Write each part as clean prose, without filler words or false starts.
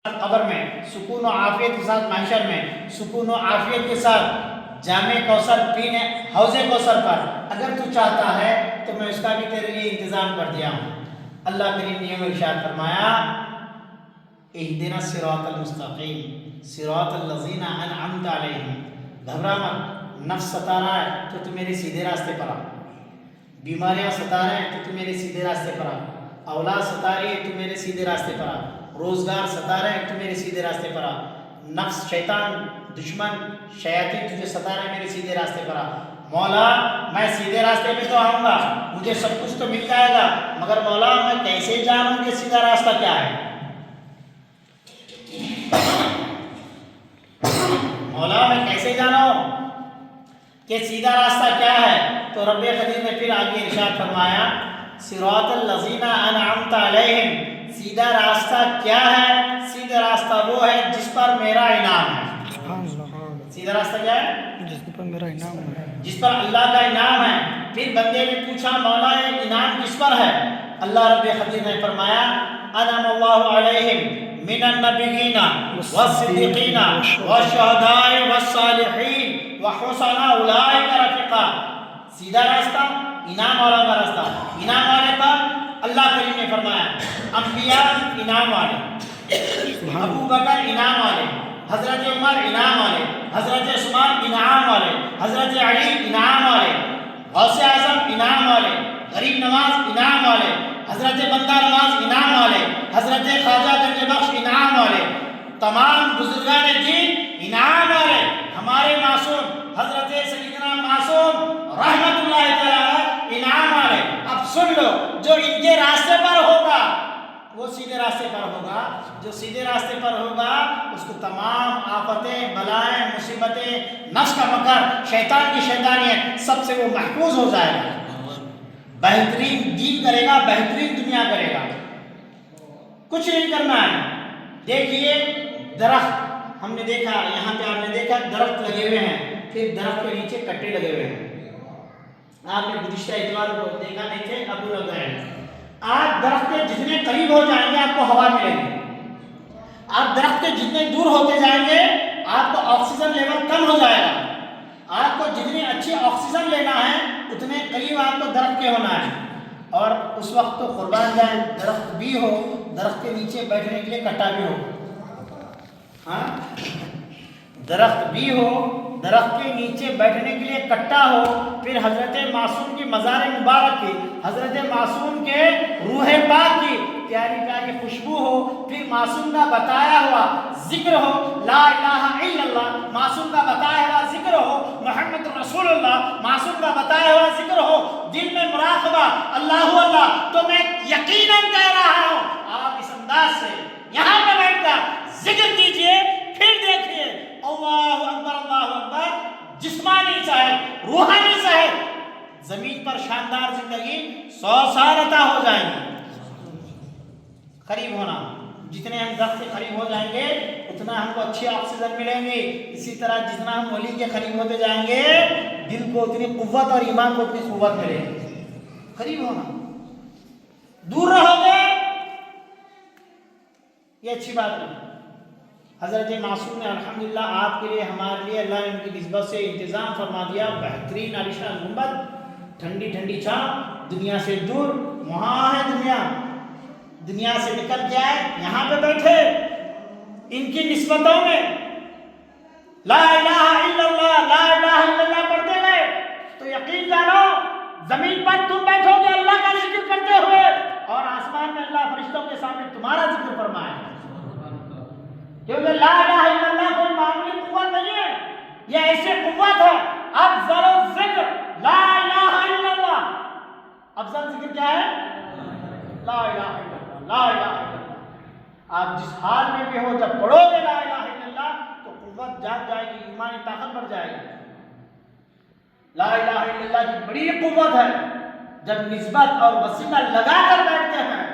قبر میں سکون و عافیت کے ساتھ، محشر میں سکون و عافیت کے ساتھ جامع کوثر پینے حوض کوثر پر اگر تو چاہتا ہے تو میں اس کا بھی تیرے لیے انتظام کر دیا ہوں۔ اللہ کریم نے یہ ارشاد فرمایا اہدنا الصراط المستقیم صراط الذین انعمت علیہم، گھبرا مت، نفس ستا رہا ہے تو میرے سیدھے راستے پر آ، بیماریاں ستا رہے ہیں تو میرے سیدھے راستے پر آ، اولاد ستا رہی ہے تو میرے سیدھے راستے پر آ، روزگار ستا رہے ہیں تو میرے سیدھے راستے پر آ، نفس شیطان دشمن شیاطین تجھے ستا رہے ہیں میرے سیدھے راستے پر آ۔ مولا میں سیدھے راستے پہ تو آؤں گا، مجھے سب کچھ تو مل جائے گا، مگر مولا میں کیسے جانوں کہ سیدھا راستہ کیا ہے؟ مولا میں کیسے جانوں کہ سیدھا راستہ کیا ہے؟ تو رب قدیر نے پھر آگے ارشاد فرمایا صراط الذین انعمت علیہم، سیدھا راستہ کیا ہے؟ سیدھا راستہ وہ ہے جس پر میرا انعام ہے۔ سیدھا راستہ کیا ہے؟ جس پر میرا انعام ہے، جس پر اللہ کا انعام ہے۔ پھر بندے نے پوچھا مولا یہ انعام کس پر ہے؟ اللہ رب قدیر نے فرمایا انعم اللہ علیہم من النبیین والصدیقین والشہداء والصالحین وحسن اولئک رفیقا۔ سیدھا راستہ انعام والا کا راستہ، انعام والے پر اللہ کریم نے فرمایا انبیاء انعام والے، ابو بکر انعام والے، حضرت عمر انعام والے، حضرت عثمان انعام والے، حضرت علی انعام والے، غوث اعظم انعام والے، غریب نواز انعام والے، حضرت بندہ نواز انعام والے، حضرت خواجہ گنج بخش انعام والے، تمام بزرگان دین انعام والے، ہمارے معصوم حضرت سیدنا معصوم رحمت اللہ تعالی انعام والے۔ اب سن لو جو ان کے راستے پر ہوگا وہ سیدھے راستے پر ہوگا، جو سیدھے راستے پر ہوگا اس کو تمام آفتیں بلائیں مصیبتیں نفس کا مکر شیطان کی شیطانیت سب سے وہ محفوظ ہو جائے گا، بہترین دین کرے گا، بہترین دنیا کرے گا۔ کچھ نہیں کرنا ہے۔ دیکھیے درخت ہم نے دیکھا، یہاں پہ آپ نے دیکھا درخت لگے ہوئے ہیں، پھر درخت کے نیچے کٹے لگے ہوئے ہیں۔ آپ نے گزشتہ اتوار کو دیکھا نہیں تھے ابو لگا ہے۔ آپ درخت کے جتنے قریب ہو جائیں گے آپ کو ہوا ملے گی، آپ درخت کے جتنے دور ہوتے جائیں گے آپ کو آکسیجن لیول کم ہو جائے گا۔ آپ کو جتنی اچھی آکسیجن لینا ہے اتنے قریب آپ کو درخت کے ہونا ہے۔ اور اس وقت تو قربان جائیں درخت بھی ہو، درخت کے نیچے بیٹھنے کے لیے کٹا بھی ہو، ہاں درخت بھی ہو، درخت کے نیچے بیٹھنے کے لیے کٹا ہو، پھر حضرت معصوم کی مزار مبارک کی، حضرت معصوم کے روح پاک کی پیاری پیاری خوشبو ہو، پھر معصوم کا بتایا ہوا ذکر ہو لا الہ الا اللہ، معصوم کا بتایا ہوا ذکر ہو محمد رسول اللہ، معصوم کا بتایا ہوا ذکر ہو، دل میں مراقبہ اللہ اللہ، تو میں یقیناً کہہ رہا ہوں آپ اس انداز سے یہاں پہ بیٹھ کر ذکر کیجئے، پھر دیکھیے اللہ اکبر اللہ اکبر، جسمانی صحت روحانی صحت زمین پر شاندار زندگی 100 سال عطا ہو جائیں گی۔ قریب ہونا، جتنے ہم درخت کے قریب ہو جائیں گے اتنا ہم کو اچھی آکسیجن ملیں گی، اسی طرح جتنا ہم ولی کے قریب ہوتے جائیں گے دل کو اتنی قوت اور ایمان کو اتنی قوت ملے گی۔ قریب ہونا، دور رہو گے یہ اچھی بات نہیں۔ حضرت معصوم نے الحمدللہ آپ کے لیے ہمارے لیے اللہ نے ان کی نسبت سے انتظام فرما دیا، بہترین عالیشان گنبد، ٹھنڈی ٹھنڈی چھاؤں، دنیا سے دور، وہاں ہے دنیا سے نکل کے آئے یہاں پہ بیٹھے ان کی نسبتوں میں لا الہ الا اللہ لا الہ الا اللہ پڑھتے گئے تو یقین جانو زمین پر تم بیٹھو گے اللہ کا ذکر کرتے ہوئے اور آسمان میں اللہ فرشتوں کے سامنے تمہارا ذکر فرمائے، کیونکہ لا الہ الا اللہ کوئی معمولی قوت نہیں ہے، یہ ایسی قوت ہے افضل الذکر لا الہ الا اللہ۔ افضل ذکر کیا ہے؟ لا الہ الا اللہ، لا الہ الا اللہ۔ آپ جس حال میں بھی ہو جب پڑھو گے لا الہ الا اللہ تو قوت جاگ جائے گی، ایمانی طاقت بڑھ جائے گی۔ لا الہ الا اللہ کی بڑی قوت ہے جب نسبت اور وسیلہ لگا کر بیٹھتے ہیں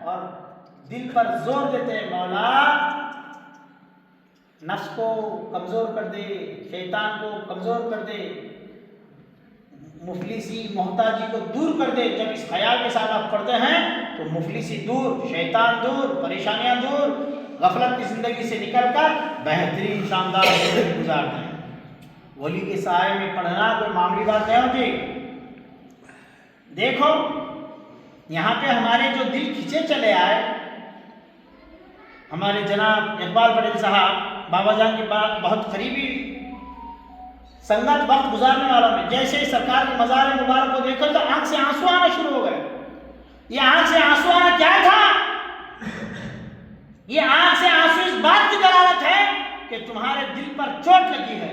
اور دل پر زور دیتے ہیں مولا نفس کو کمزور کر دے، شیطان کو کمزور کر دے، مفلسی محتاجی کو دور کر دے۔ جب اس خیال کے ساتھ آپ پڑھتے ہیں تو مفلسی دور، شیطان دور، پریشانیاں دور، غفلت کی زندگی سے نکل کر بہترین شاندار زندگی گزارتے ہیں۔ ولی کے سائے میں پڑھنا کوئی معمولی بات نہیں ہوتی۔ دیکھو یہاں پہ ہمارے جو دل کھینچے چلے آئے، ہمارے جناب اقبال پٹیل صاحب بابا جان کے بہت قریبی سنگت وقت گزارنے والوں میں، جیسے ہی سرکار کے مزار مبارک کو دیکھو تو آنکھ سے آنسو آنا شروع ہو گئے۔ یہ آنکھ سے آنسو آنا کیا تھا؟ یہ آنکھ سے آنسو اس بات کی دلالت ہے کہ تمہارے دل پر چوٹ لگی ہے،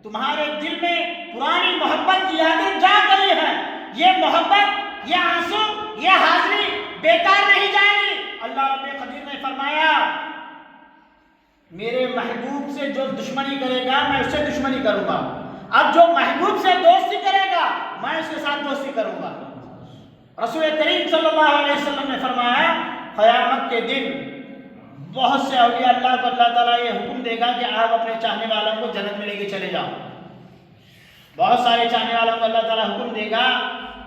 تمہارے دل میں پرانی محبت کی یادیں جا گئی ہیں۔ یہ محبت، یہ آنسو، یہ حاضری بیکار نہیں جائے گی۔ اللہ رب قدیر نے فرمایا میرے محبوب سے جو دشمنی کرے گا میں اس سے دشمنی کروں گا، اب جو محبوب سے دوستی کرے گا میں اس کے ساتھ دوستی کروں گا۔ رسول کریم صلی اللہ علیہ وسلم نے فرمایا قیامت کے دن بہت سے اولیاء اللہ کو اللہ تعالیٰ یہ حکم دے گا کہ آپ اپنے چاہنے والوں کو جنت میں لے کے چلے جاؤ۔ بہت سارے چاہنے والوں کو اللہ تعالیٰ حکم دے گا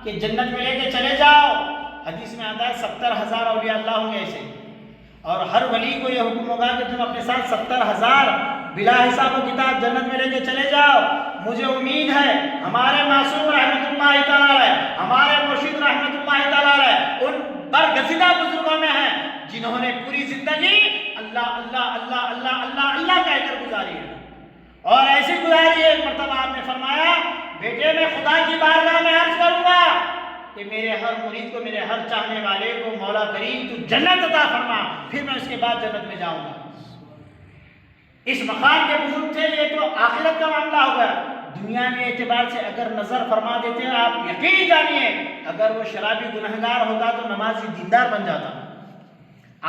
کہ جنت میں لے کے چلے جاؤ۔ حدیث میں آتا ہے 70,000 اولیاء اللہ ہوں گے ایسے، اور ہر ولی کو یہ حکم ہوگا کہ تم اپنے ساتھ 70,000 بلا حساب و کتاب جنت میں لے کے چلے جاؤ۔ مجھے امید ہے ہمارے معصوم رحمت اللہ تعالیٰ علیہ، ہمارے مرشد رحمت اللہ تعالیٰ علیہ ان برگزیدہ بزرگوں میں ہیں جنہوں نے پوری زندگی اللہ اللہ اللہ اللہ اللہ اللہ کہہ کر گزاری ہے، اور ایسی گزاری ہے۔ ایک مرتبہ آپ نے فرمایا بیٹے میں خدا کی بارگاہ میں عرض کروں گا کہ میرے ہر مرید کو، میرے ہر چاہنے والے کو مولا کریم تو جنت عطا فرما، پھر میں اس کے بعد جنت میں جاؤں گا۔ اس مقام کے بزرگ تھے، یہ تو آخرت کا معاملہ ہوگا۔ دنیا کے اعتبار سے اگر نظر فرما دیتے ہیں آپ یقین جانیے اگر وہ شرابی گنہگار ہوتا تو نمازی دیندار بن جاتا۔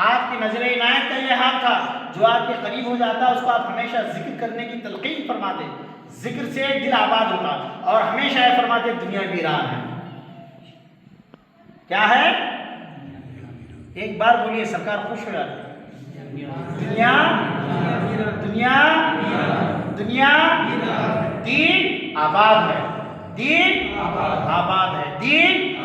آپ کی نظر عنایت کا یہ حال تھا، جو آپ کے قریب ہو جاتا اس کو آپ ہمیشہ ذکر کرنے کی تلقین فرماتے، ذکر سے دل آباد ہوتا، اور ہمیشہ یہ فرماتے دنیا ویران ہے۔ کیا ہے؟ ایک بار بولیے سرکار خوش ہو جاتے۔ دنیا دنیا دنیا دین آباد ہے، دین آباد ہے، دین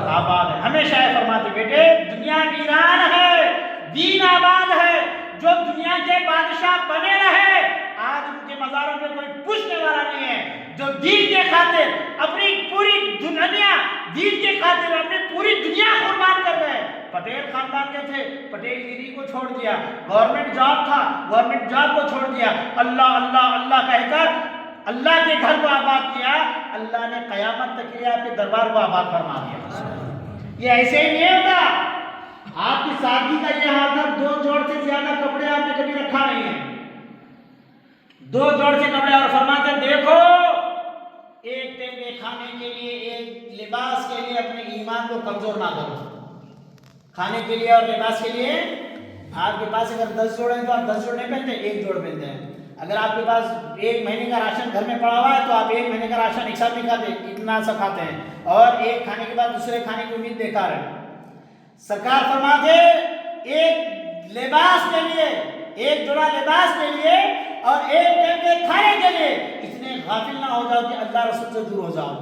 آباد ہے۔ ہمیشہ یہ فرماتے بیٹے دنیا ویران ہے، دین آباد ہے۔ جو دنیا کے بادشاہ بنے رہے آج ان کے مزاروں پہ کوئی پوچھنے والا نہیں ہے۔ جو دین کے خاطر اپنی پوری دنیا، دین کے خاطر اپنی پوری دنیا قربان کر گئے۔ پٹیل خاندان کے تھے، پٹیل گیری کو چھوڑ دیا، گورنمنٹ جاب تھا، گورنمنٹ جاب کو چھوڑ دیا، اللہ اللہ اللہ کہہ کر اللہ کے گھر کو آباد کیا۔ اللہ نے قیامت تک کے لیے آپ کے دربار کو آباد فرما دیا۔ یہ ایسے ہی نہیں ہوتا۔ آپ کی سادگی کا یہ حال تھا، 2 جوڑ سے زیادہ کپڑے آپ نے کبھی رکھا نہیں ہے، 2 جوڑ سے کپڑے، اور فرماتے دیکھو ایک ٹائم کے کھانے کے لیے، ایک لباس کے لیے اپنے ایمان کو کمزور نہ کرو۔ کھانے کے لیے اور لباس کے لیے آپ کے پاس اگر 10 جوڑ ہیں تو آپ 10 جوڑ نہیں پہنتے، 1 جوڑ پہنتے ہیں۔ اگر آپ کے پاس 1 مہینے کا راشن گھر میں پڑا ہوا ہے تو آپ 1 مہینے کا راشن ایک ساتھ نہیں کھاتے، اتنا سا کھاتے ہیں، اور ایک کھانے کے بعد دوسرے کھانے کی امید بیکار ہے۔ سرکار فرماتے ایک لباس کے لیے، 1 جوڑا لباس کے لیے اور 1 ٹائم کے کھانے کے لیے اتنے غافل نہ ہو جاؤ کہ اللہ رسول سے دور ہو جاؤ۔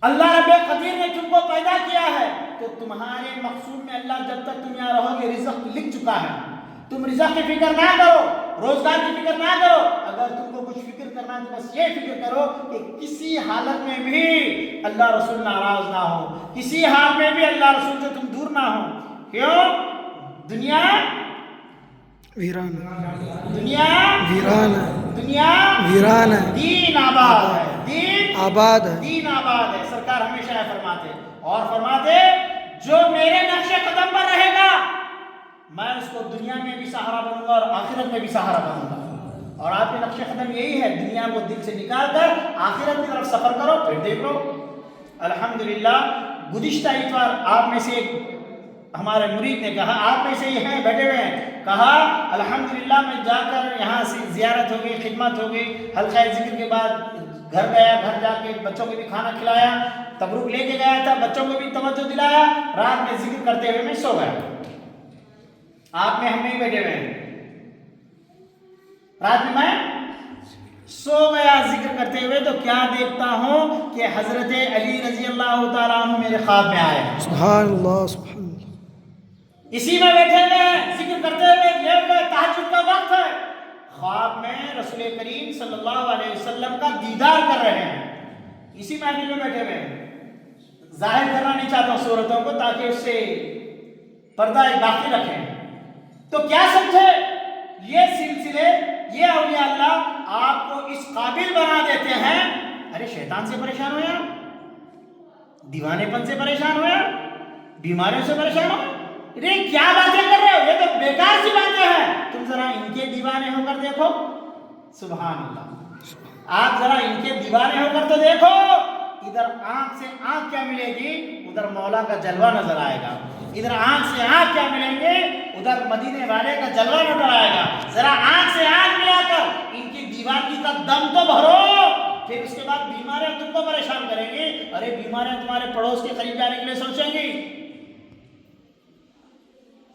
اللہ رب قدیر نے تم کو پیدا کیا ہے تو تمہارے مقصود میں اللہ جب تک تم یہاں رہو گے رزق لکھ چکا ہے۔ تم رزق کی فکر نہ کرو، روزگار کی فکر نہ کرو۔ اگر تم کو کچھ فکر کرنا ہے تو بس یہ فکر کرو کہ کسی حالت میں بھی اللہ رسول ناراض نہ ہو، کسی حال میں بھی اللہ رسول سے تم دور نہ ہو۔ کیوں؟ دنیا ویران دنیا ویران ہے، دنیا ویران ہے، دین آباد ہے، دین آباد ہے۔ دین آباد ہے۔ سرکار ہمیشہ یہ فرماتے اور فرماتے جو میرے نقش قدم پر رہے گا میں اس کو دنیا میں بھی سہارا بنوں گا اور آخرت میں بھی سہارا بنوں گا۔ اور آپ کے نقش قدم یہی ہے، دنیا کو دل سے نکال کر آخرت کی طرف سفر کرو، پھر دیکھ لو۔ الحمدللہ گزشتہ اتوار آپ میں سے ایک ہمارے مرید نے کہا، آپ میں سے ہی ہیں بیٹھے ہوئے ہیں، کہا الحمدللہ میں جا کر یہاں سے زیارت ہو گئی، خدمت ہو گئی، حلقہ ذکر کے بعد گھر گیا، گھر جا کے بچوں کو بھی کھانا کھلایا، تبرک لے کے گیا تھا، بچوں کو بھی توجہ دلایا، رات میں ذکر کرتے ہوئے میں سو گیا۔ آپ میں ہم نہیں بیٹھے ہوئے ہیں، رات میں سو گیا ذکر کرتے ہوئے، تو کیا دیکھتا ہوں کہ حضرت علی رضی اللہ تعالیٰ عنہ میرے خواب میں آئے۔ سبحان اللہ، سبحان اللہ۔ اسی میں بیٹھے ہوئے ہیں، ذکر کرتے ہوئے لیے ہوئے، تہجد کا وقت ہے، خواب میں رسول کریم صلی اللہ علیہ وسلم کا دیدار کر رہے ہیں، اسی محفل میں بیٹھے ہوئے ہیں۔ ظاہر کرنا نہیں چاہتا ہوں صورتوں کو تاکہ اس سے پردہ باقی رکھیں۔ تو کیا سمجھے، یہ سلسلے، یہ اولیاء اللہ آپ کو اس قابل بنا دیتے ہیں۔ ارے شیطان سے پریشان ہو یا دیوانے پن سے پریشان ہو یا بیماریوں سے پریشان ہو، ارے کیا باتیں کر رہے ہو، یہ تو بیکار سی باتیں ہیں، تم ذرا ان کے دیوانے ہو کر دیکھو۔ سبحان اللہ، آپ ذرا ان کے دیوانے ہو کر تو دیکھو، ادھر آنکھ سے آنکھ کیا ملے گی، ادھر مولا کا جلوہ نظر آئے گا، ادھر آنکھ سے آنکھ کیا ملیں گے، ادھر مدینے والے کا جلوہ نظر آئے گا۔ ذرا آنکھ سے آنکھ ملا کر ان کی دیوانگی کا دم تو بھرو، پھر اس کے بعد بیماریاں تم کو پریشان کریں گی، ارے بیماریاں تمہارے پڑوس کے قریب جانے کے لیے سوچیں گی۔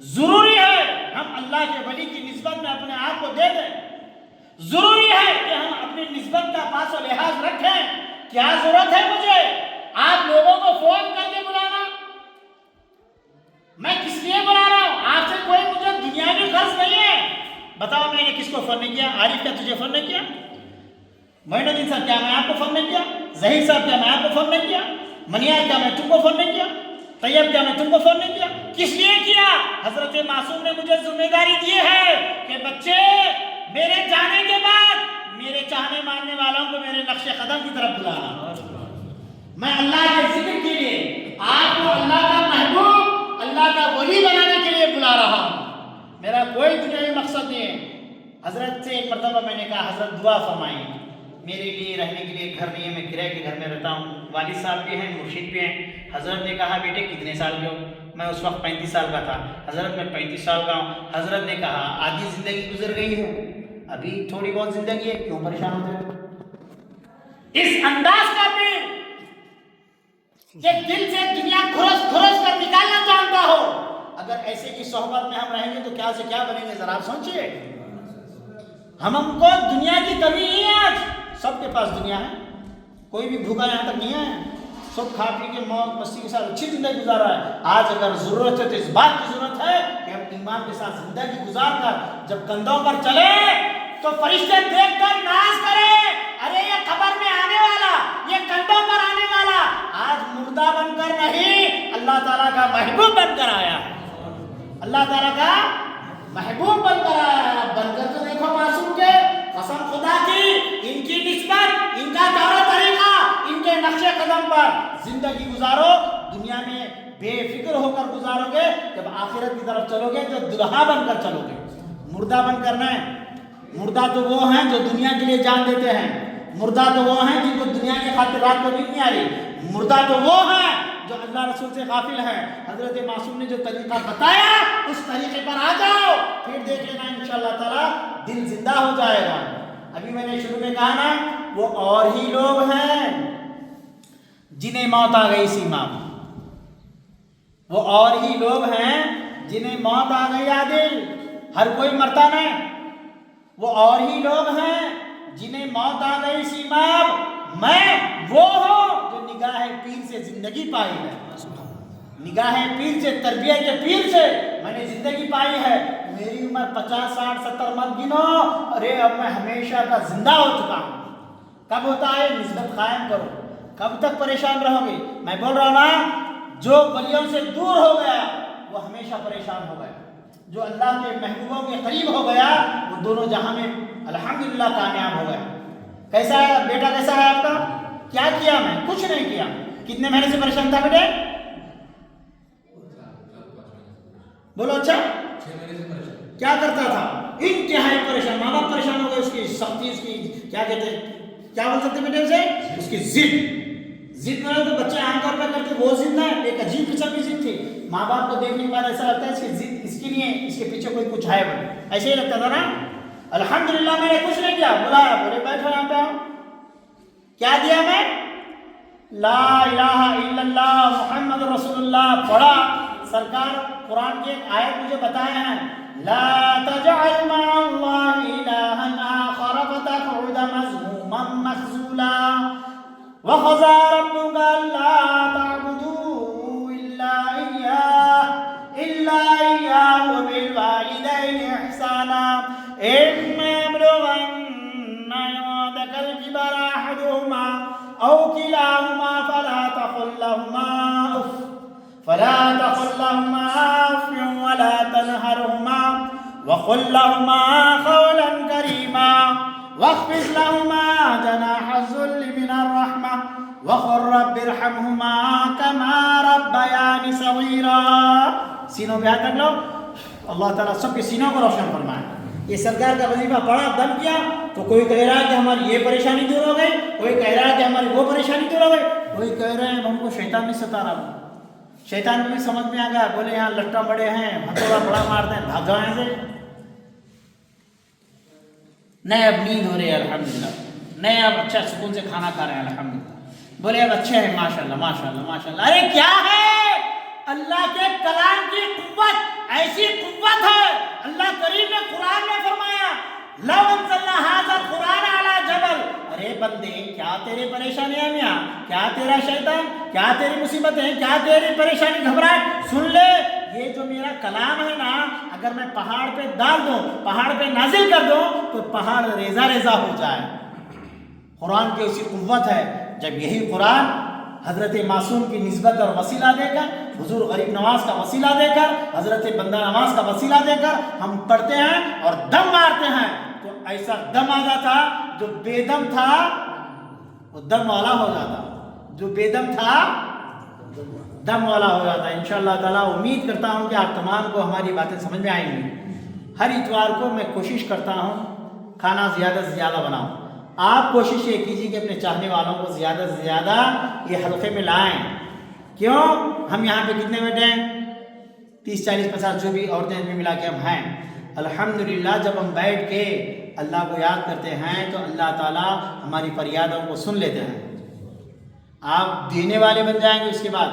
ضروری ہے ہم اللہ کے ولی کی نسبت میں اپنے آپ کو دے دیں، ضروری ہے کہ ہم اپنی نسبت کا پاس و لحاظ رکھیں۔ کیا ضرورت ہے مجھے آپ لوگوں کو فون کر کے بلانا، میں کس لیے بلا رہا ہوں، آپ سے کوئی مجھے دنیاوی غرض نہیں ہے۔ بتاؤ میں نے کس کو فون نہیں کیا، عارف کیا تجھے فون نہیں کیا، معین الدین صاحب کیا میں آپ کو فون نہیں کیا، ظہیر صاحب کیا میں آپ کو فون نہیں کیا، منیار کیا میں تم کو فون نہیں کیا، طیب کیا میں تم کو فون نہیں کیا، کس لیے کیا؟ حضرت معصوم نے مجھے ذمہ داری دی ہے کہ بچے میرے جانے کے بعد میرے چاہنے ماننے والوں کو میرے نقش قدم کی طرف بلانا۔ میں اللہ کے ذکر کے لیے آپ کو اللہ کا محبوب، اللہ کا ولی بنانے کے لیے بلا رہا ہوں، میرا کوئی دنیاوی مقصد نہیں ہے۔ حضرت سے ایک مرتبہ میں نے کہا حضرت دعا فرمائیں، میرے لیے رہنے کے لیے گھر نہیں ہے، میں کرائے کے گھر میں رہتا ہوں، والد صاحب بھی ہیں، مرشد بھی ہیں۔ حضرت نے کہا بیٹے کتنے سال کے ہو؟ میں اس وقت 35 سال کا تھا۔ حضرت میں 35 سال کا ہوں۔ حضرت نے کہا آدھی زندگی گزر گئی ہے، ابھی تھوڑی بہت زندگی ہے، کیوں پریشان ہوتے ہو؟ اس انداز کا دل کہ دل سے دنیا کھرس کھرس کر نکالنا جانتا ہو، اگر ایسے کی صحبت میں ہم رہیں گے تو کیا سے کیا بنیں گے، ذرا آپ سوچئے۔ ہم کو دنیا کی کمی نہیں ہے، آج سب کے پاس دنیا ہے، کوئی بھی بھوکا یہاں تک نہیں ہے، سب کھا پی کے موت مستی کے ساتھ اچھی زندگی گزار رہا ہے۔ آج اگر ضرورت ہے تو اس بات کی ضرورت ہے کہ ہم ایمان کے ساتھ زندگی گزار کر جب کندھوں پر چلے تو فرشتے دیکھ کر ناز کرے، ارے یہ قبر میں آنے والا، یہ کندھوں پر آنے والا آج مردہ بن کر نہیں، اللہ تعالیٰ کا محبوب بن کر آیا ہے، اللہ تعالیٰ کا محبوب بن کر آیا ہے۔ بن کر تو دیکھو معصوم کے، قسم خدا کی ان کی نسبت، ان کا طور طریقہ، ان کے نقش قدم پر زندگی گزارو، دنیا میں بے فکر ہو کر گزارو گے، جب آخرت کی طرف چلو گے تو دلہا بن کر چلو گے۔ مردہ بن کر نہیں، مردہ تو وہ ہیں جو دنیا کے لیے جان دیتے ہیں، مردہ تو وہ ہیں جن کو دنیا کے خاطر رات کو نیند نہیں آ رہی، مردہ تو وہ ہیں جو اللہ رسول سے غافل ہیں۔ حضرت معصوم نے جو طریقہ بتایا اس طریقے پر آ جاؤ، پھر دیکھ لینا انشاءاللہ تعالی دل زندہ ہو جائے گا۔ ابھی میں نے شروع میں کہا نا، وہ اور ہی لوگ ہیں جنہیں موت آ گئی سیما، وہ اور ہی لوگ ہیں جنہیں موت آ گئی عادل، ہر کوئی مرتا نہیں، وہ اور ہی لوگ ہیں جنہیں موت آ گئی سیماب، میں وہ ہوں جو نگاہ پیر سے زندگی پائی ہے، نگاہ پیر سے، تربیت پیر سے میں نے زندگی پائی ہے۔ میری عمر 50 60 70 مت گنو، ارے اب میں ہمیشہ کا زندہ ہو چکا ہوں۔ کب ہوتا ہے؟ نسبت قائم کرو، کب تک پریشان رہو گے؟ میں بول رہا ہوں نا، جو ولیوں سے دور ہو گیا وہ ہمیشہ پریشان ہو گیا، جو اللہ کے محبوبوں کے قریب ہو گیا وہ دونوں جہاں میں الحمدللہ کامیاب ہو گیا۔ کیسا ہے بیٹا، کیسا ہے آپ کا؟ کیا کیا؟ میں کچھ نہیں کیا۔ کتنے مہینے سے پریشان تھا بیٹے؟ بولو اچھا، 6 مہینے سے پریشان۔ کیا کرتا تھا؟ انتہائی پریشان، ماں باپ پریشان ہو گئے، اس کی سختی، اس کی کیا کہتے ہیں، کیا بول سکتے بیٹے اسے؟ اس کی ضد کرو تو بچے عام طور پر کرتے، وہ ضد نہ، ایک عجیب قسم کی ضد تھی۔ ماں باپ کو دیکھنے کے بعد ایسا لگتا ہے اس کی ضد اس کی نہیں ہے، اس کے پیچھے کوئی کچھ ہے، ایسے ہی لگتا تھا نا۔ الحمدللہ میں نے کچھ نہیں کیا، بلایا، بولے بیٹھو یہاں پہ آؤ۔ کیا دیا میں؟ لا الہ الا اللہ محمد رسول اللہ پڑھا۔ سرکار قرآن کی ایک آیت مجھے بتایا ہے، لا تجعل مع اللہ الہا آخر فتقعد مذموما مخذولا وقضى ربك ألا تعبدوا إلا إياه إما يبلغن عندك الكبر أحدهما أو كلاهما فلا تقل لهما أف ولا تنهرهما وقل لهما قولا كريما واخفض لهما جناح الذل من الرحمة وقل رب ارحمهما كما ربياني صغيرا. سینوں پہ ہاتھ رکھ لو. اللہ تعالیٰ سب کے سینوں کو روشن فرمائے. یہ سرکار کا وظیفہ پڑھا دم کیا تو کوئی کہہ رہا ہے کہ ہماری یہ پریشانی دور ہو گئی, کوئی کہہ رہا ہے کہ ہماری وہ پریشانی دور ہو گئی, کوئی کہہ رہے ہیں ہم کو شیطان نہیں ستا رہا. شیطان کو بھی سمجھ میں آ گیا, بولے یہاں لٹا بڑے ہیں, ہتھوڑا بڑا مارتے ہیں, بھاگ جاؤ یہاں سے. نہیں اب نیند ہو رہی ہے الحمدللہ, نہیں اب اچھا سکون سے کھانا کھا رہے ہیں الحمدللہ, بولے اب اچھے ہیں ماشاءاللہ ماشاءاللہ ماشاءاللہ. ارے کیا ہے؟ اللہ کے کلام کی قوت ایسی قوت ہے. اللہ کریم نے قرآن میں فرمایا لو انزلنا ھذا القرآن علی جبل. ارے بندے کیا تیری پریشانیاں میاں, کیا تیرا شیطان, کیا تیری مصیبتیں, کیا تیری پریشانی گھبراہٹ, سن لے یہ جو میرا کلام ہے نا, اگر میں پہاڑ پہ ڈال دوں, پہاڑ پہ نازل کر دوں تو پہاڑ ریزہ ریزہ ہو جائے. قرآن کی اسی قوت ہے. جب یہی قرآن حضرت معصوم کی نسبت اور وسیلہ دے کر, حضور غریب نواز کا وسیلہ دے کر, حضرت بندہ نواز کا وسیلہ دے کر ہم پڑھتے ہیں اور دم مارتے ہیں تو ایسا دم آتا تھا, جو بے دم تھا وہ دم والا ہو جاتا, جو بے دم تھا دم والا ہو جاتا. انشاءاللہ تعالیٰ امید کرتا ہوں کہ آپ تمام کو ہماری باتیں سمجھ میں آئیں گی. ہر اتوار کو میں کوشش کرتا ہوں کھانا زیادہ سے زیادہ بناؤں. آپ کوشش یہ کیجیے کہ اپنے چاہنے والوں کو زیادہ سے زیادہ یہ حلقے میں لائیں. کیوں؟ ہم یہاں پہ کتنے بیٹھے ہیں, 30 40 50 جو بھی عورتیں بھی ملا کے ہم ہیں. الحمدللہ جب ہم بیٹھ کے اللہ کو یاد کرتے ہیں تو اللہ تعالیٰ ہماری فریادوں کو سن لیتے ہیں. آپ دینے والے بن جائیں گے, اس کے بعد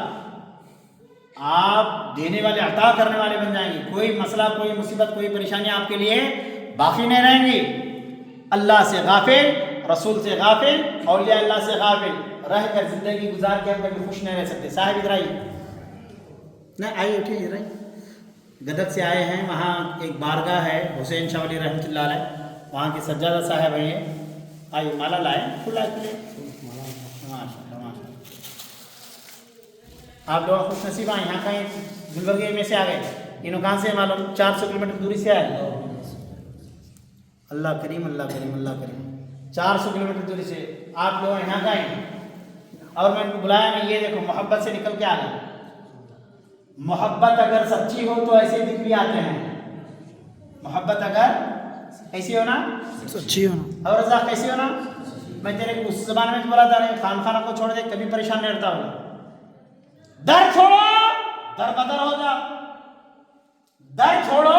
آپ دینے والے, عطا کرنے والے بن جائیں گے. کوئی مسئلہ, کوئی مصیبت, کوئی پریشانی آپ کے لیے باقی نہیں رہیں گی. اللہ سے غافل, رسول سے غافل, اولیاء اللہ سے غافل رہ کر زندگی گزار کے ہم کبھی خوش نہیں رہ سکتے. صاحب ادھر آئیے, نہیں آئیے, اٹھیے ادھر آئیے. گدک سے آئے ہیں, وہاں ایک بارگاہ ہے حسین شاہ ولی رحمۃ اللہ علیہ, وہاں کے سجادہ صاحب ہیں. آئیے مالا لائے, کھلا کھلے, ماشاء اللہ ماشاء اللہ. آپ لوگ خوش نصیب ہیں, یہاں کہیں گلبرگے میں سے آ گئے. انہوں کہاں سے معلوم؟ 400 کلومیٹر دوری سے آئے. اللہ کریم اللہ کریم اللہ کریم. 400 کلومیٹر دوری سے آپ لوگ یہاں کا ہیں, اور میں ان کو بلایا نہیں. یہ دیکھو محبت سے نکل کے آ گئے. محبت اگر سچی ہو تو ایسے دن بھی آتے ہیں. محبت اگر ایسی ہونا سچی ہونا. اور رضا کیسی ہونا, میں تیرے کو اس زبان میں بولا تھا نہیں, خان خانہ کو چھوڑ دے کبھی پریشان نہیں رہتا ہوگا. در چھوڑو در بدر ہو جاؤ, در چھوڑو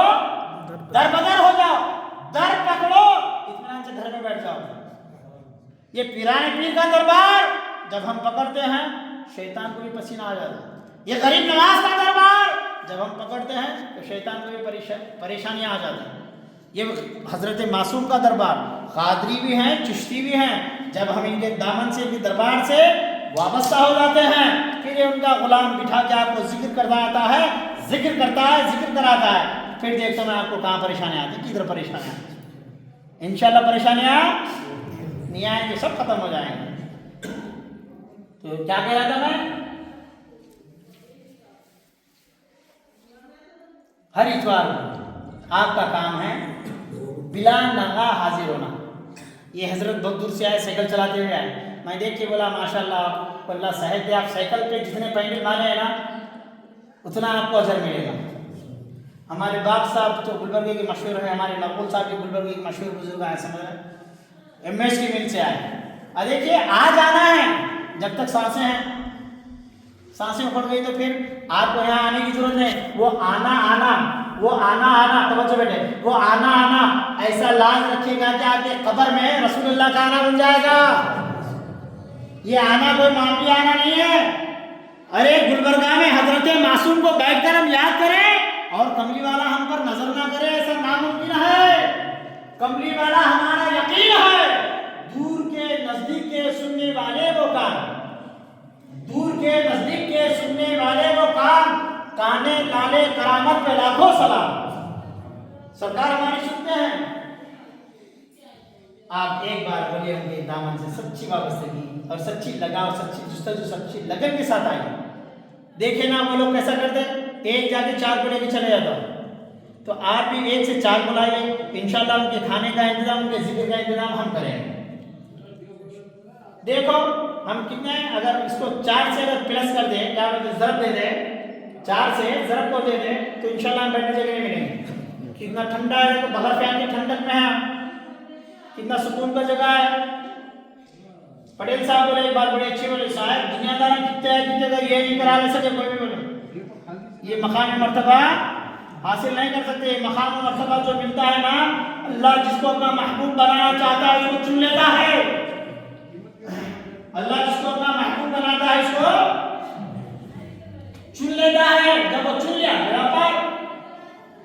در بدر ہو جاؤ, در پکڑو اطمینان سے گھر میں بیٹھ جاؤ. یہ پیرانے پیر کا دربار جب ہم پکڑتے ہیں شیطان کو بھی پسینہ آ جاتا ہے. یہ غریب نواز کا دربار جب ہم پکڑتے ہیں تو شیطان کو بھی پریشانیاں آ جاتی ہیں. یہ حضرت معصوم کا دربار, قادری بھی ہیں, چشتی بھی ہیں. جب ہم ان کے دامن سے, ان کے دربار سے وابستہ ہو جاتے ہیں, پھر یہ ان کا غلام بٹھا کے آپ کو ذکر کرواتا ہے, ذکر کرتا ہے, ذکر کراتا ہے. پھر دیکھتا میں آپ کو کہاں پریشانیاں آتی, کدھر پریشانیاں آتی. انشاءاللہ پریشانیاں نہیں آئیں گے, سب ختم ہو جائیں گے. تو کیا کہہ رہا تھا میں, ہر اتوار آپ کا کام ہے بلا نغا حاضر ہونا. یہ حضرت بہت دور سے آئے, سائیکل چلاتے ہوئے آئے. میں دیکھ کے بولا ماشاءاللہ آپ کو اللہ صحت دے, آپ سائیکل پہ جتنے پینڈل مارے ہیں نا اتنا آپ کو اجر ملے گا. ہمارے باپ صاحب تو گلبرگے کے مشہور ہیں, ہمارے مقبول صاحب بھی گلبرگے کے مشہور بزرگ ہیں, سمجھ رہے, MS کی مل سے آئے. اور دیکھیے آج آنا ہے جب تک سانسیں ہیں, سانسیں اکھڑ گئی تو پھر آپ کو یہاں آنے کی ضرورت نہیں. وہ آنا آنا, وہ آنا آنا, توجہ بیٹے, وہ آنا آنا ایسا لاز رکھے گا کہ آپ کے قبر میں رسول اللہ کا آنا بن جائے گا. یہ آنا کوئی معمولی آنا نہیں ہے. ارے گلبرگہ میں حضرت معصوم کو بیٹھ کر ہم یاد کریں اور کملی والا ہم پر نظر نہ کرے, ایسا ناممکن ہے. کملی والا ہمارا یقین ہے. دور کے نزدیک کے سننے والے وہ کان, دور کے نزدیک کے سننے والے وہ کان, کانے لالے کرامت پہ لاکھوں سلام. سرکار ہماری سنتے ہیں, آپ ایک بار بولے ان کے دامن سے سچی وابستگی اور سچی لگاؤ، سچی جستجو، سچی لگن کے ساتھ آئیں. دیکھیں نا وہ لوگ کیسا کرتے، ایک جا کے 4 کو لے کے چلے جاتا. تو آپ بھی 1 سے 4 بلائیے، انشاءاللہ ان کے کھانے کا انتظام، ان کے ذکر کا انتظام ہم کریں گے. دیکھو ہم کتنے ہیں، اگر اس کو 4 سے اگر پلس کر دیں، کیا بولتے ہیں، ضرب دے دیں، 4 سے ضرب کو دے دیں، تو انشاءاللہ ہم بیٹھنے جگہ نہیں ملیں گے. کتنا ٹھنڈا ہے، تو بغیر فین کے ٹھنڈک میں ہے، کتنا سکون کا جگہ ہے. پٹیل صاحب بولے ایک بات بڑی اچھی بولے، صاحب دنیا دار کتنے ہیں، کتنے کا یہ نہیں کرا لے سکے کوئی بھی بولے، یہ مقام مرتبہ حاصل نہیں کر سکتے. مقام مرتبہ جو ملتا ہے نا، اللہ جس کو اپنا محبوب بنانا چاہتا ہے اس کو چن لیتا ہے. اللہ جس کو اپنا محبوب بناتا ہے اس کو چن لیتا ہے. جب وہ چن لیا میرا پر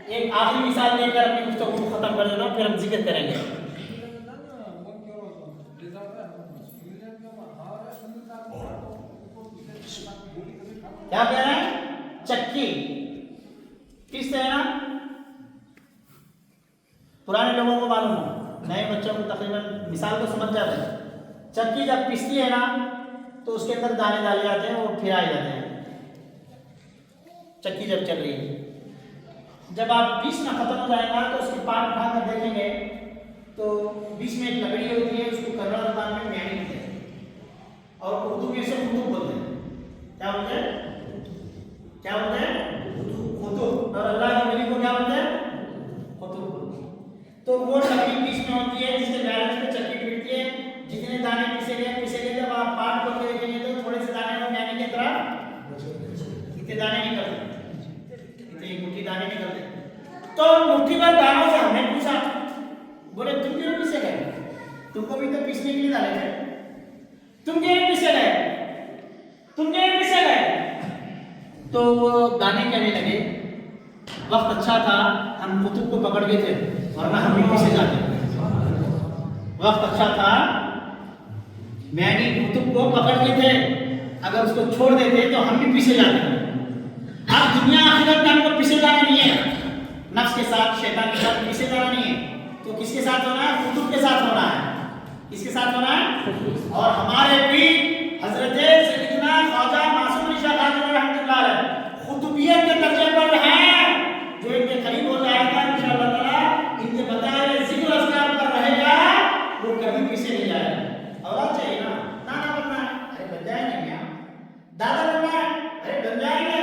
ایک آخری مثال دے کر اپنی گفتگو کو ختم کر دینا، پھر ہم ذکر کریں گے. کیا کہہ رہے ہیں، چکی کس سے ہے نا، پرانے لوگوں کو معلوم ہو، نئے بچوں کو تقریباً مثال کو سمجھ جاتے ہیں. چکی جب پیستی ہے نا تو اس کے اندر دانے ڈالے جاتے ہیں اور پھرائے جاتے ہیں. چکی جب چل رہی ہے، جب آپ پیسنا ختم ہو جائے گا تو اس کے پار اٹھا کر دیکھیں گے تو بیچ میں ایک لکڑی ہوتی ہے، اس کو کرنا زبان میں میانی کہتے ہیں، اور اردو میں اسے خطوط بولتے ہیں. کیا بولتے ہیں، کیا بولتے ہیں، خطوط. اور اللہ کے ولی کو کیا بولتے ہیں، خطوط بولتے ہیں. تو وہ لکڑی بیچ میں ہوتی ہے جس کے بیلنس پہ چکی پھرتی ہے. جتنے دانے پیسے گئے، جب آپ پارٹ کو دیکھیں گے تو تھوڑے سے دانے میں میانی کی طرح اتنے دانے نکلتے، اتنے ایک مٹھی دانے نکلتے. تو مٹھی بھر دانوں سے ہم نے پوچھا، بولے تم کیوں پیسے گئے، تم کو بھی تو پیسنے کے لیے ڈالے گئے، تم کیوں پیسے گئے، تم کیوں پیسے گئے. تو وہ دانے کہنے لگے وقت اچھا تھا ہم قطب کو پکڑ گئے تھے ورنہ ہم بھی پیسے جاتے. وقت اچھا تھا میانی قطب کو پکڑ گئے تھے، اگر اس کو چھوڑ دیتے تو ہم بھی پیچھے جاتے. اب دنیا آخرت میں ہم کو پیچھے جانا نہیں ہے، نفس کے ساتھ شیطان کے ساتھ پیچھے جانا نہیں ہے. تو کس کے ساتھ ہونا ہے، قطب کے ساتھ ہونا ہے. کس کے ساتھ ہونا ہے، اور ہمارے پیر حضرت سیدنا خواجہ معصوم علی شاہ قادری رحمۃ اللہ علیہ قطبیت کے درجے پر ہیں. جو ان کے قریب ہو جائے گا انشاءاللہ تعالی، ان کے بتائے ہوئے ذکر اذکار پر رہے گا، وہ کبھی پیچھے نہیں جائے گا. اولاد چاہیے نا، نانا بننا ہے، ارے بن جائیں گے کیا، دادا بننا ہے، ارے بن جائیں گے.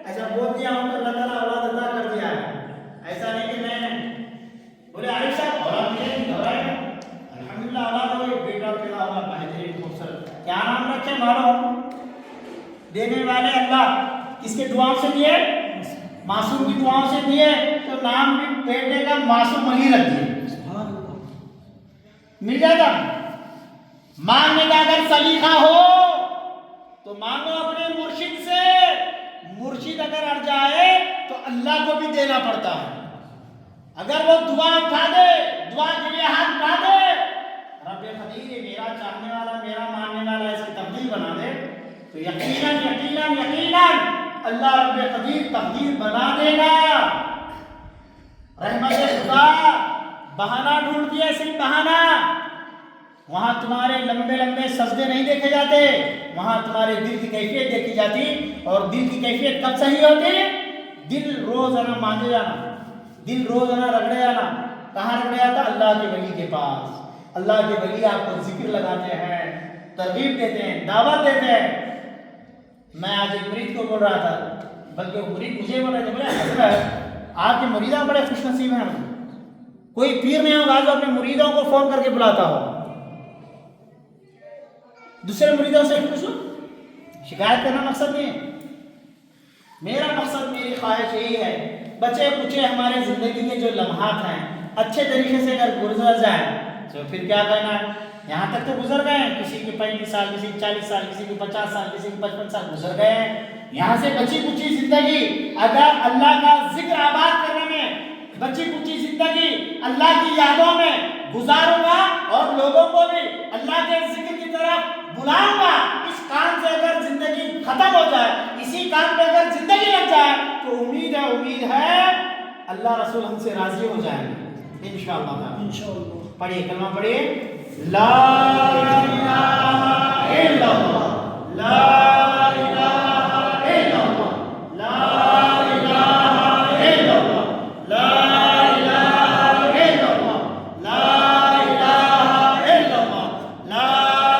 ایسا بول دیا ہوں تو اللہ تعالیٰ اولاد عطا کر دیا ہے. ایسا نہیں کہ میں بولے عارف صاحب اولاد ملے نہیں گھبرائے گا، الحمدللہ اولاد ہوئی، بیٹا پیدا ہوا بہترین خوبصورت. کیا نام رکھے معلوم، دینے والے اللہ. کس کے دعاؤں سے دیے، معصوم کی دعاؤں سے دیے. تو نام بھی بیٹے کا معصوم علی رکھ دیے. مل جائے گا. مانگنے کا اگر سلیقہ ہو تو مانگو اپنے مرشد سے. مرشد اگر اڑ جائے تو اللہ کو بھی دینا پڑتا ہے. اگر وہ دعا اٹھا دے، دعا کے لیے ہاتھ اٹھا دے، رب قدیر میرا چاہنے والا، میرا ماننے والا، اس کی تقدیر بنا دے، تو یقیناً یقیناً یقیناً اللہ رب قدیر تقدیر بنا دے گا. رحمت خدا بہانہ ڈھونڈ دیا، صرف بہانہ. وہاں تمہارے لمبے لمبے سجدے نہیں دیکھے جاتے، وہاں تمہارے دل کی کیفیت دیکھی جاتی. اور دل کی کیفیت کب صحیح ہوتی، دل روزانہ مانگے جانا، دل روزانہ رگڑے جانا. کہاں رگڑے جاتا، اللہ کے ولی کے پاس. اللہ کے ولی آپ کو ذکر لگاتے ہیں، ترغیب دیتے ہیں، دعوت دیتے ہیں. میں آج ایک مرید کو بول رہا تھا، بلکہ وہ مرید مجھے بول رہے تھے، بولے حضرت آپ کے مریداں بڑے خوش نصیب ہیں. کوئی پیر نہیں ہوگا جو اپنے مریدوں کو فون کر کے بلاتا ہو. دوسرے مریدوں سے پوچھو، شکایت کرنا مقصد نہیں ہے. میرا مقصد، میری خواہش یہی ہے، بچے کچے ہمارے زندگی کے جو لمحات ہیں اچھے طریقے سے اگر گزر جائیں تو پھر کیا کہنا ہے. یہاں تک تو گزر گئے ہیں، کسی کے 35 سال، کسی کے 40 سال، کسی کے 50 سال، کسی کے 55 سال گزر گئے ہیں. یہاں سے بچی کچی زندگی اگر اللہ کا ذکر آباد کرنے میں، بچی کچی زندگی اللہ کی یادوں میں گزاروں گا اور لوگوں کو بھی اللہ کے ذکر کی طرف بلاؤں گا. اس کام سے اگر زندگی ختم ہو جائے، اسی کام پہ اگر زندگی لگ جائے تو امید ہے اللہ رسول ہم سے راضی ہو جائیں گے. انشاءاللہ تعالی انشاءاللہ. پڑھیے کلمہ پڑھیے لا الہ